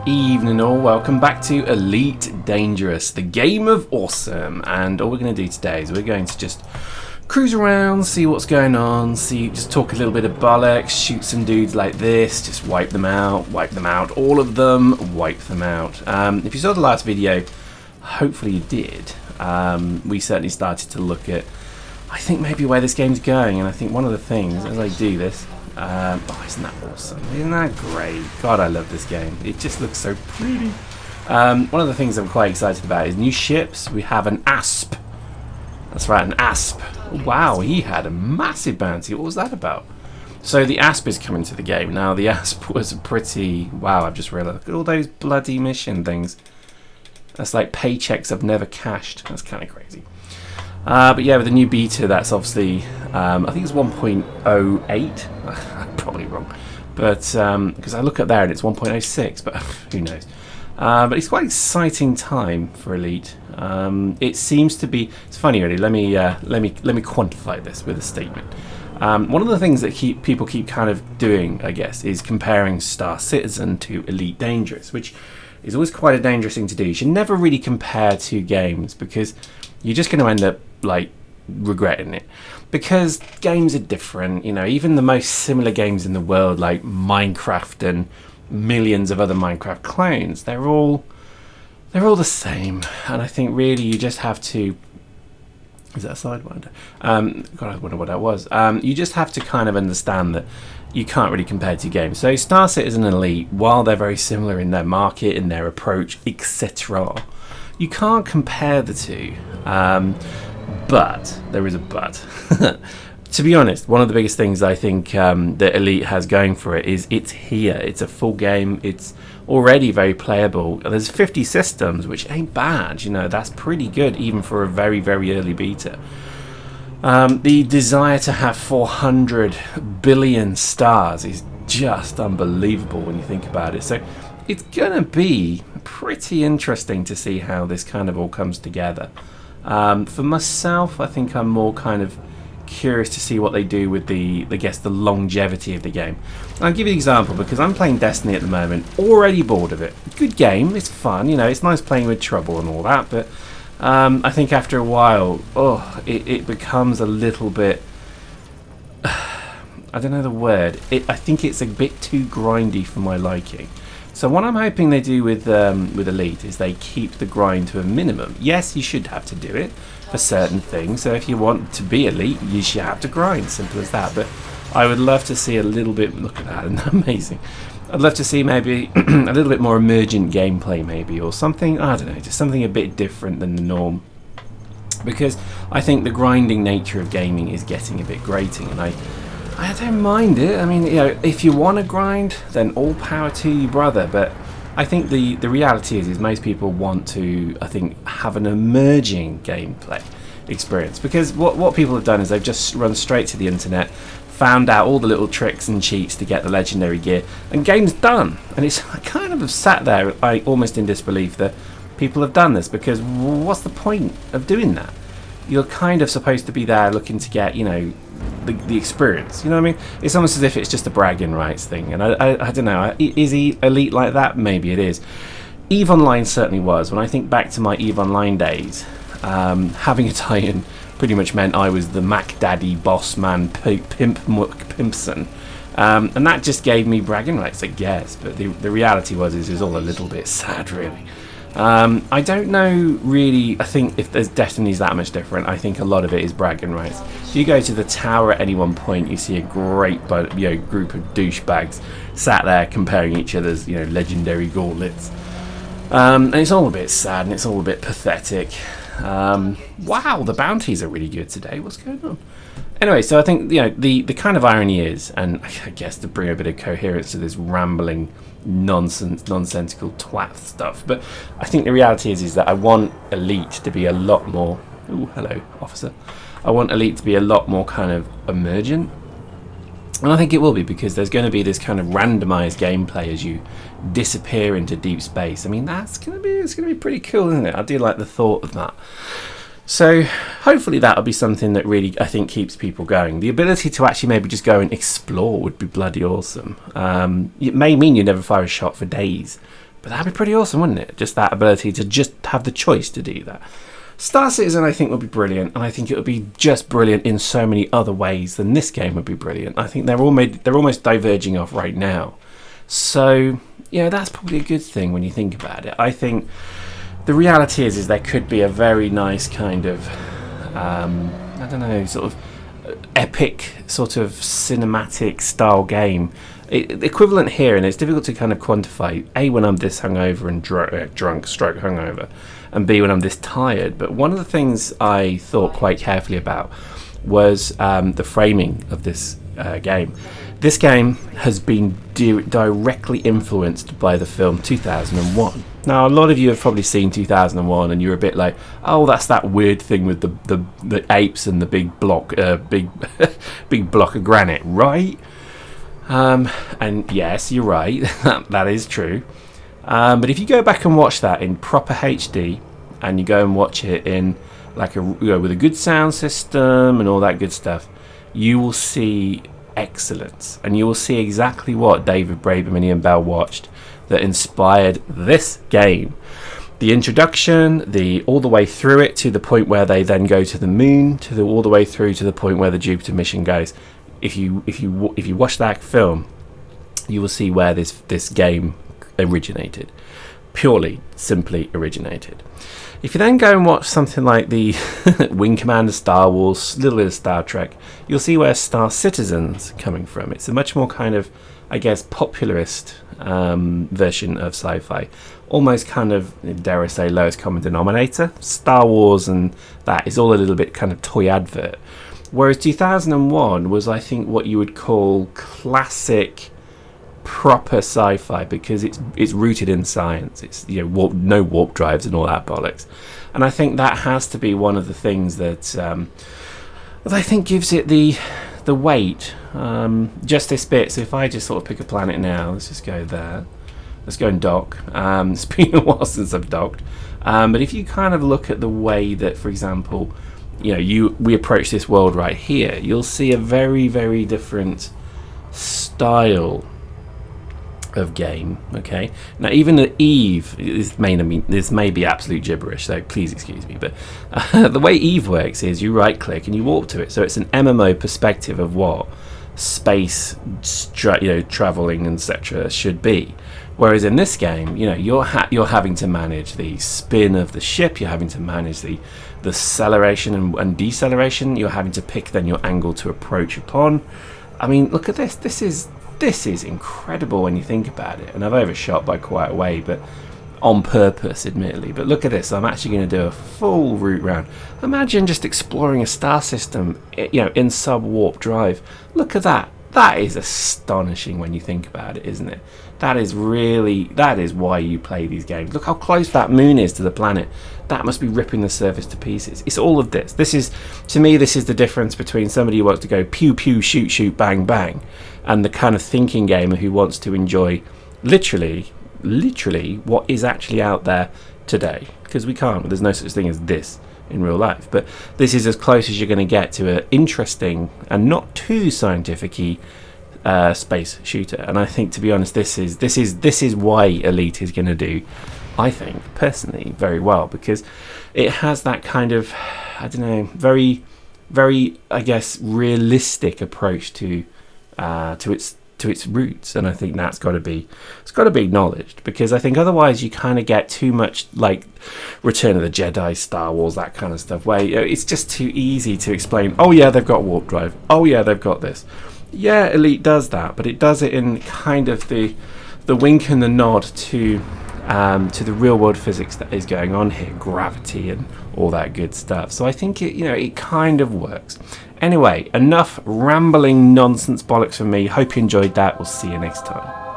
evening all, welcome back to Elite Dangerous, the game of awesome. And all we're going to do today is we're going to just cruise around, see what's going on, just talk a little bit of bollocks, shoot some dudes like this, just wipe them out, all of them, wipe them out. If you saw the last video, hopefully you did, we certainly started to look at, I think maybe where this game's going, and I think one of the things as I do this, oh, isn't that awesome? Isn't that great? God, I love this game. It just looks so pretty. One of the things I'm quite excited about is new ships. We have an asp. That's right, an asp. Wow, he had a massive bounty. What was that about? So the asp is coming to the game. Now, the asp was a pretty... Wow, I've just realised. Look at all those bloody mission things. That's like paychecks I've never cashed. That's kind of crazy. But yeah, with the new beta, that's obviously, I think it's 1.08. I'm probably wrong. But, because I look up there and it's 1.06, but who knows. But it's quite an exciting time for Elite. It seems to be, it's funny really, let me quantify this with a statement. One of the things that people keep kind of doing, I guess, is comparing Star Citizen to Elite Dangerous, which is always quite a dangerous thing to do. You should never really compare two games because you're just going to end up like regretting it, because games are different. You know, even the most similar games in the world, like Minecraft and millions of other Minecraft clones, they're all the same. And I think really you just have to, is that a sidewinder? God, I wonder what that was. You just have to kind of understand that you can't really compare two games. So Star Citizen and Elite, while they're very similar in their market, in their approach, etc., you can't compare the two. But there is a but. To be honest, one of the biggest things I think that Elite has going for it is it's here. It's a full game. It's already very playable. There's 50 systems, which ain't bad. You know, that's pretty good even for a very, very early beta. The desire to have 400 billion stars is just unbelievable when you think about it. So it's going to be pretty interesting to see how this kind of all comes together. For myself, I think I'm more kind of curious to see what they do with the longevity of the game. I'll give you an example because I'm playing Destiny at the moment, already bored of it. Good game, it's fun, you know, it's nice playing with trouble and all that, but I think after a while, it becomes a little bit, I don't know the word, I think it's a bit too grindy for my liking. So what I'm hoping they do with Elite is they keep the grind to a minimum. Yes, you should have to do it for certain things. So if you want to be Elite, you should have to grind. Simple as that. But I would love to see a little bit... Look at that, isn't that amazing? I'd love to see maybe a little bit more emergent gameplay maybe, or something, I don't know, just something a bit different than the norm. Because I think the grinding nature of gaming is getting a bit grating, and I don't mind it. I mean, you know, if you want to grind, then all power to you, brother. But I think the reality is most people want to, I think, have an emerging gameplay experience. Because what people have done is they've just run straight to the internet, found out all the little tricks and cheats to get the legendary gear, and game's done. And it's I kind of sat there, almost in disbelief that people have done this, because what's the point of doing that? You're kind of supposed to be there looking to get, you know, the experience. You know what I mean? It's almost as if it's just a bragging rights thing. And I don't know. Is he Elite like that? Maybe it is. EVE Online certainly was. When I think back to my EVE Online days, having a tie-in pretty much meant I was the Mac Daddy boss man pimp muck pimpson. And that just gave me bragging rights, I guess. But the reality was it was all a little bit sad, really. I don't know really. I think if there's Destiny's that much different, I think a lot of it is bragging rights. If you go to the tower at any one point, you see a great group of douchebags sat there comparing each other's legendary gauntlets, and it's all a bit sad and it's all a bit pathetic. Wow, the bounties are really good today. What's going on? Anyway, so I think the kind of irony is, and I guess to bring a bit of coherence to this rambling nonsensical twat stuff, but I think the reality is that I want Elite to be a lot more... Oh, hello, officer. I want Elite to be a lot more kind of emergent, and I think it will be, because there's going to be this kind of randomized gameplay as you disappear into deep space. I mean, it's going to be pretty cool, isn't it? I do like the thought of that. So hopefully that'll be something that really, I think, keeps people going. The ability to actually maybe just go and explore would be bloody awesome. It may mean you never fire a shot for days, But that'd be pretty awesome, wouldn't it? Just that ability to just have the choice to do that. Star Citizen, I think, would be brilliant, and I think it would be just brilliant in so many other ways than this game would be brilliant. I think they're almost diverging off right now. So, that's probably a good thing when you think about it. I think the reality is there could be a very nice kind of, I don't know, sort of epic, sort of cinematic style game. The equivalent here, and it's difficult to kind of quantify, A, when I'm this hungover and drunk stroke hungover, and B, when I'm this tired. But one of the things I thought quite carefully about was the framing of this game. This game has been directly influenced by the film 2001. Now, a lot of you have probably seen 2001, and you're a bit like, oh, that's that weird thing with the apes and the big block of granite, right? And yes, you're right, that is true. But if you go back and watch that in proper HD, and you go and watch it in like with a good sound system and all that good stuff, you will see excellence, and you will see exactly what David Braben and Ian Bell watched that inspired this game. The introduction, all the way through it to the point where they then go to the moon, all the way through to the point where the Jupiter mission goes. If you watch that film, you will see where this game originated. Purely, simply originated. If you then go and watch something like the Wing Commander Star Wars, a little bit of Star Trek, you'll see where Star Citizen's coming from. It's a much more kind of, I guess, popularist version of sci-fi. Almost kind of, dare I say, lowest common denominator. Star Wars and that is all a little bit kind of toy advert. Whereas 2001 was, I think, what you would call classic, proper sci-fi, because it's rooted in science. It's no warp drives and all that bollocks. And I think that has to be one of the things that I think gives it the weight. Just this bit. So if I just sort of pick a planet now, let's just go there. Let's go and dock. It's been a while since I've docked. But if you kind of look at the way that, for example, we approach this world right here, you'll see a very, very different style of game. Okay, now even the Eve, this may be absolute gibberish, so please excuse me, but the way Eve works is you right click and you warp to it, so it's an MMO perspective of what space traveling etc should be. Whereas in this game, you're having to manage the spin of the ship, you're having to manage the acceleration and deceleration, you're having to pick then your angle to approach upon. I mean, look at this. This is incredible when you think about it. And I've overshot by quite a way, but on purpose, admittedly. But look at this. I'm actually going to do a full route round. Imagine just exploring a star system, in sub-warp drive. Look at that. That is astonishing when you think about it, isn't it? That is why you play these games. Look how close that moon is to the planet. That must be ripping the surface to pieces. It's all of this. To me, this is the difference between somebody who wants to go pew pew, shoot shoot, bang bang, and the kind of thinking gamer who wants to enjoy literally what is actually out there today. Because we can't. There's no such thing as this in real life. But this is as close as you're going to get to an interesting and not too scientific-y space shooter. And I think, to be honest, this is why Elite is going to do, I think personally, very well, because it has that kind of, I don't know, very, very, I guess, realistic approach to its roots, and I think it's got to be acknowledged, because I think otherwise you kind of get too much like Return of the Jedi, Star Wars, that kind of stuff, where it's just too easy to explain. Oh yeah, they've got warp drive. Oh yeah, they've got this. Yeah, Elite does that, but it does it in kind of the wink and the nod to the real world physics that is going on here, gravity and all that good stuff. So I think it kind of works. Anyway, enough rambling nonsense bollocks from me. Hope you enjoyed that. We'll see you next time.